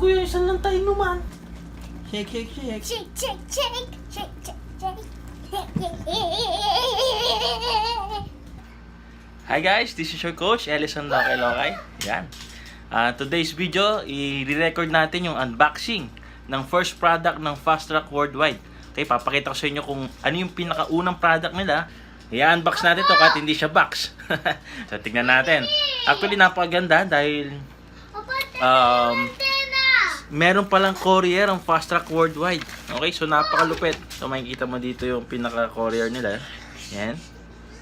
kuya, isang lang tayo naman. Shake, shake, shake. Shake, shake, shake. Shake, shake, shake. Hi guys, this is your coach, Ellison Lokay. Yan. Today's video, i-record natin yung unboxing ng first product ng Fast Track Worldwide. Okay, papakita ko sa inyo kung ano yung pinakaunang product nila. I-unbox natin to kahit hindi siya box. So, tignan natin. Actually, napakaganda dahil meron palang courier ang Fast Track Worldwide. Okay, so napakalupit. So, makikita mo dito yung pinaka-courier nila. Yan.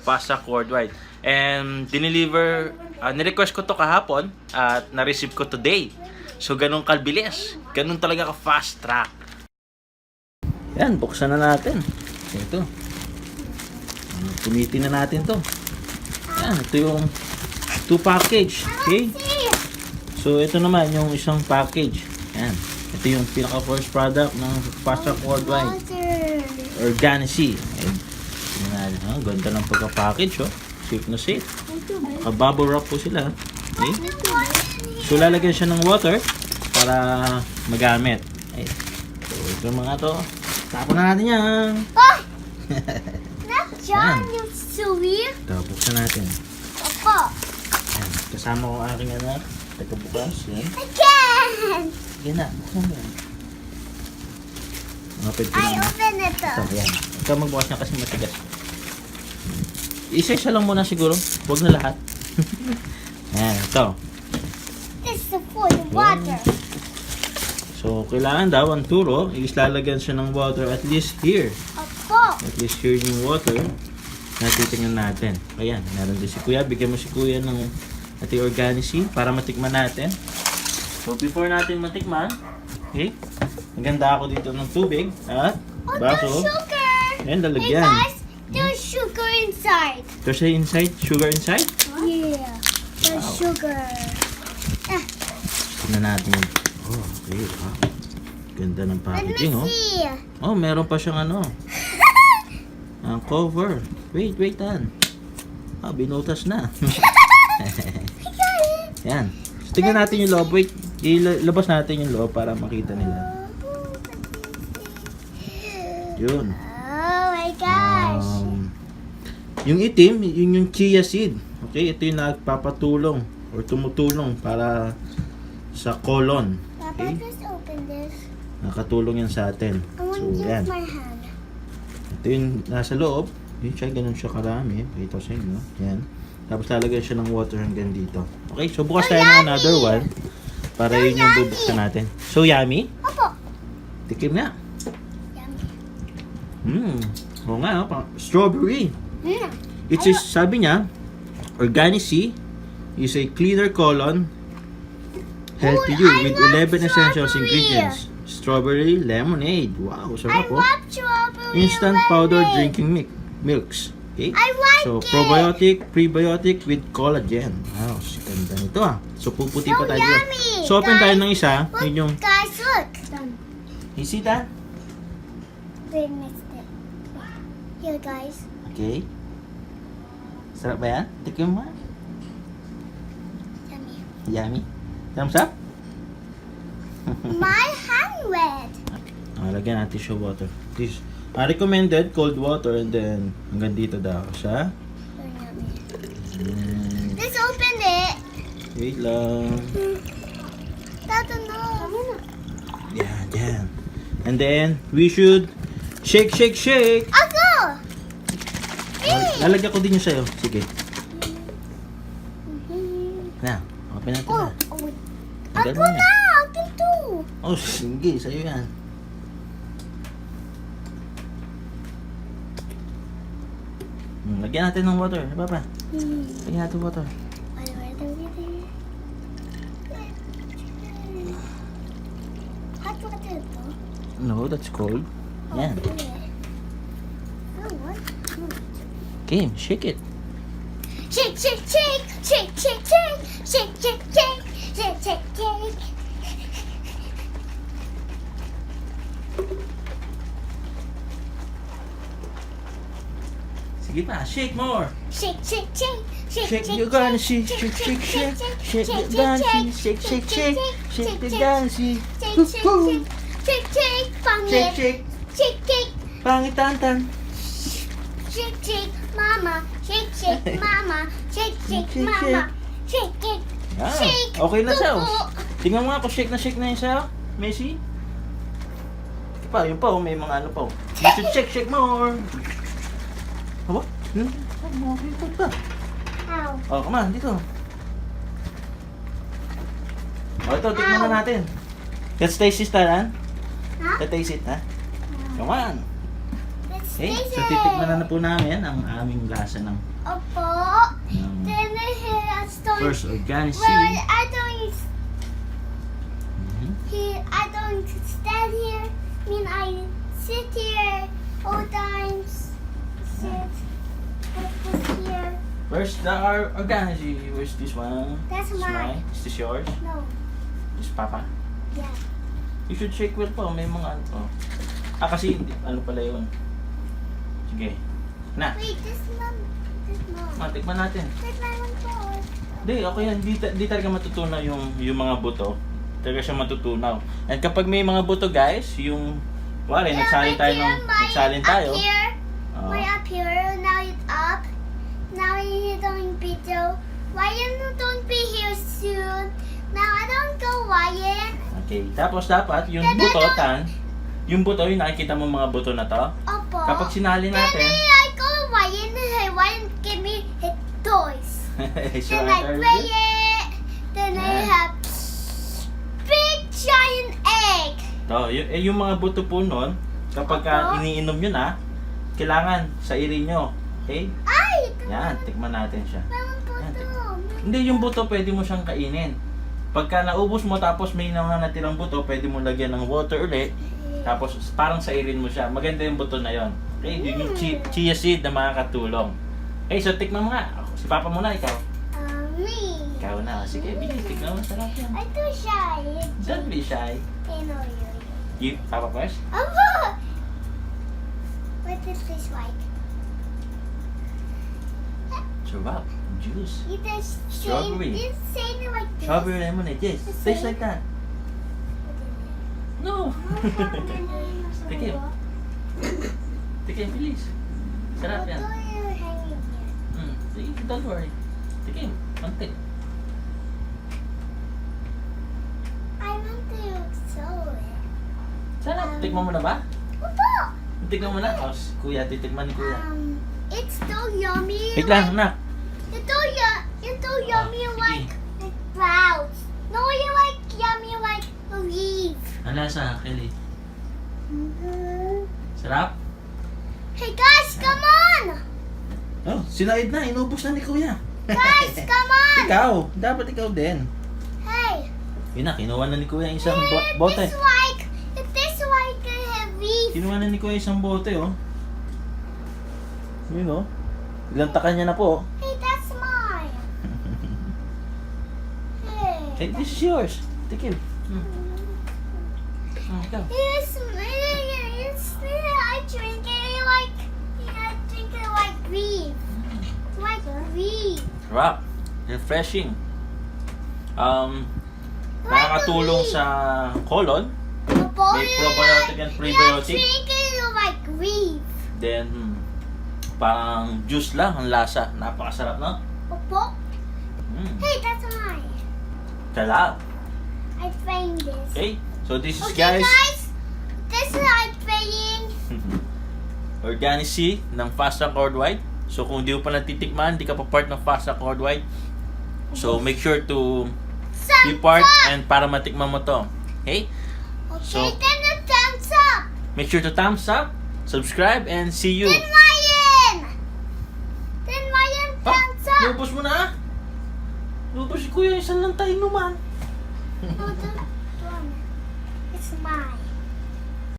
Fast Track Worldwide. And dineliver, nirequest ko to kahapon at na-receive ko today. So, ganun kalbilis. Ganun talaga ka-fast track. Yan, buksan na natin. Ito. Punitin na natin to. Yan, ito yung 2 package. Okay? So, ito naman yung isang package. Yan. Ito yung pinaka-first product ng Fast Track Worldwide. Organici. Okay? Yan, ganda ng pagka-package, oh. Safe na safe. Bubble wrap po sila. Okay? So, lalagyan siya ng water para magamit. Okay? So, ito mga to. Tapon na natin yan. John, you sweet. Ito, buksan natin. Opo. Yan. Kasama ko ang aking anak. Ito bukas. Yan. Again. Yan na. Buksan mo yan. Open ko I na. open it Ito, up. yan. Ikaw magbukas na kasi matigas. Isa-isa lang muna siguro. Huwag na lahat. Yan, ito. This is for the water. So, kailangan daw ang turo is lalagyan siya ng water at least here. Opo. At least here yung water. Natitingnan natin. Ayan, meron din si Kuya. Bigyan mo si Kuya ng ating Organici para matikman natin. So, before natin matikman, okay, maganda ako dito ng tubig at Oh, baso. there's sugar. Ayan, Hey lalagyan. guys, there's sugar inside. There's inside, sugar inside. Yeah, there's Wow. sugar. Tingnan natin yun. Oh, okay. Wow. Ganda ng Let me packaging, oh. see. Oh, meron pa siyang ano. Ang cover. Wait, an. Ah, binutas na. Yan. So, tingnan natin yung loob. Wait, ilabas natin yung loob para makita nila. Yun. Oh my gosh. Yung itim, yun yung chia seed. Okay, ito yung nagpapatulong or tumutulong para sa colon. Papa, Okay? just open this. Nakatulong yan sa atin. I want So, to use yan. my hand. Ito yung nasa loob. Yun siya, ganun siya karami. Pakita ko sa inyo. Yan. Tapos lalagyan siya ng water hanggang dito. Okay, so bukas tayo ng another one. Para yun yung bubuksan natin. So yummy. Opo. Tikim nga. Yummy. Oo nga, strawberry. Mm. It is, sabi niya, Organici is a cleaner colon, healthy you I with love 11 essential strawberry. ingredients. Strawberry lemonade. Wow, I sarap po. love strawberry. Instant powder drinking milks. Okay? I like So, it. probiotic, prebiotic with collagen. Wow, ganda nito ah. So, puputi So pa tayo. yummy, So, open tayo guys. ng isa. Look, Yun yung, guys, look. you see that? They mixed it. Here, guys. Okay. Sarap ba yan? Tikim mo. Yummy. Yummy. Thumbs up? My hand red. Lagyan natin siya water. This, recommended cold water and then hanggang dito daw siya. Very yummy. Mm, Let's open it. wait lang. Tata, no. Yan. And then, we should shake. Ako! Lalagyan ko din yung sa'yo. Sige. Na, open natin Oh, na. oh. Tagal Ako mo na. na! Akin too! Oh, sige. Sa'yo yan. Lagyan natin ng water. Ano ba? Lagyan natin water. Hot water ito? No, that's cold. Yan. Oh, what? Okay, shake it. Shake, shake, shake! Shake, shake, shake! Shake, shake, shake! Shake, shake, shake! Sige pa, shake more. Shake, shake, shake! Shake the Galaxy. Shake, shake, shake. Shake the Galaxy. Shake, shake, shake. Shake the Galaxy. Shake, shake, shake. Shake, shake, pangit. Shake, shake. Shake, shake. Pangitantan. Shake, shake, mama. Shake, shake, mama. Shake, shake, Shake, mama. Shake, shake. Yan. Shake. Okay na siya. Tuko. Tingnan mo nga kung shake na yun siya. Messi. Yun pa, may mga ano pa. You should shake more. Aba? Okay pa. Ow. Oh, come on, dito. Oh, ito, tikman na natin. Let's taste it, ha? Ha? Let's taste it, ha? Come on. Let's Okay, taste so it. titikman na po namin ang aming lasa ng Opo. Then I hear a story. first organic Well, seed. I don't. Mhm. I don't stand here. I mean, I sit here all times. Sit. Put this here. Where's the organic seed? Where's this one? That's This mine. Is this yours? No. This Papa? Yeah. You should shake well po. May mga ano po. Kasi ano pala yun. Sige. Na, Wait, this mom. This mom. matikman natin. Wait, my one for. Hindi, okay yan. Di talaga matutunaw yung mga buto. Talaga siya matutunaw. And kapag may mga buto guys, yung wala, nagsalin tayo. Up here. Oo. Way up here. Now it's up. Now you don't be so. Ryan, don't be here soon. Now I don't go, Ryan. Okay. Tapos dapat yung buto, yung buto, yung nakikita mo mga buto na to. Opo. Kapag sinali Then natin, I go, Ryan, and Ryan give me his toys. so Then I play it. Then I Yeah. have big giant egg. to, yung mga buto po nun, kapag Opo. iniinom nyo na, kailangan sa iri nyo. Okay? Ay! Yan, tikman natin siya. Meron po Yan, to. Hindi, yung buto pwede mo siyang kainin. Pagka naubos mo tapos may mga natirang buto, pwede mo lagyan ng water ulit. Tapos parang sairin mo siya. Maganda yung buto na yon. Okay, yun yung chia seed na makakatulong. Okay, so tikman mo nga. Si Papa muna, ikaw. Me. Ikaw na. Sige, tikman mo. Sarap yan. I'm too shy. Don't be shy. I know you. You, Papa first? What is this like? Sarap. Juice. It is Strawberry. It's saying like this. Strawberry lemonade. Yes. Tastes like that. No. Tikim. Tikim, please. Sarap What yan. are you hanging here? Sige, don't worry. Tikim. Konti. I want to sew it. Sarap. Tikman mo na ba? Opo! Tikman mo na. Oh, kuya, titikman ni kuya. It's so yummy. Wait lang, anak. It's so yummy sige. like sprouts. No, you like yummy like leaf. Ang lasa, Kelly. Sarap? Hey guys, come on! Oh, sinaid na. Inubos na ni kuya. Guys, come on! Ikaw. Dapat ikaw din. Hey, Yun na, kinuha na ni kuya isang bote. this like heavy. Kinuha na ni kuya isang bote, oh. Yun, oh. Ilang takan niya na po. Hey, that's mine. Hey, Hey. this is yours. Tikim. Ikaw. I drink it like beef. Like beef. Sarap. Refreshing. Nakakatulong sa colon. May probiotic and prebiotic. I drink it like beef. Then, parang juice lang ang lasa. Napakasarap, no? Opo. Hey, that's mine. Sarap. I framed this. Okay, so this is Okay, guys, guys. This is I'm playing. Organic Sea ng Fast Track Worldwide. So kung di mo pa natitikman, di ka pa part ng Fast Track Worldwide. So make sure to be part and para matikman mo to. Okay? Okay, So- then the thumbs up. Make sure to thumbs up, subscribe, and see you. Then Ryan. Then Ryan thumbs up. Lubos mo na? Lubos si Kuya, isang lang tayo naman. Oh, the one. It's mine.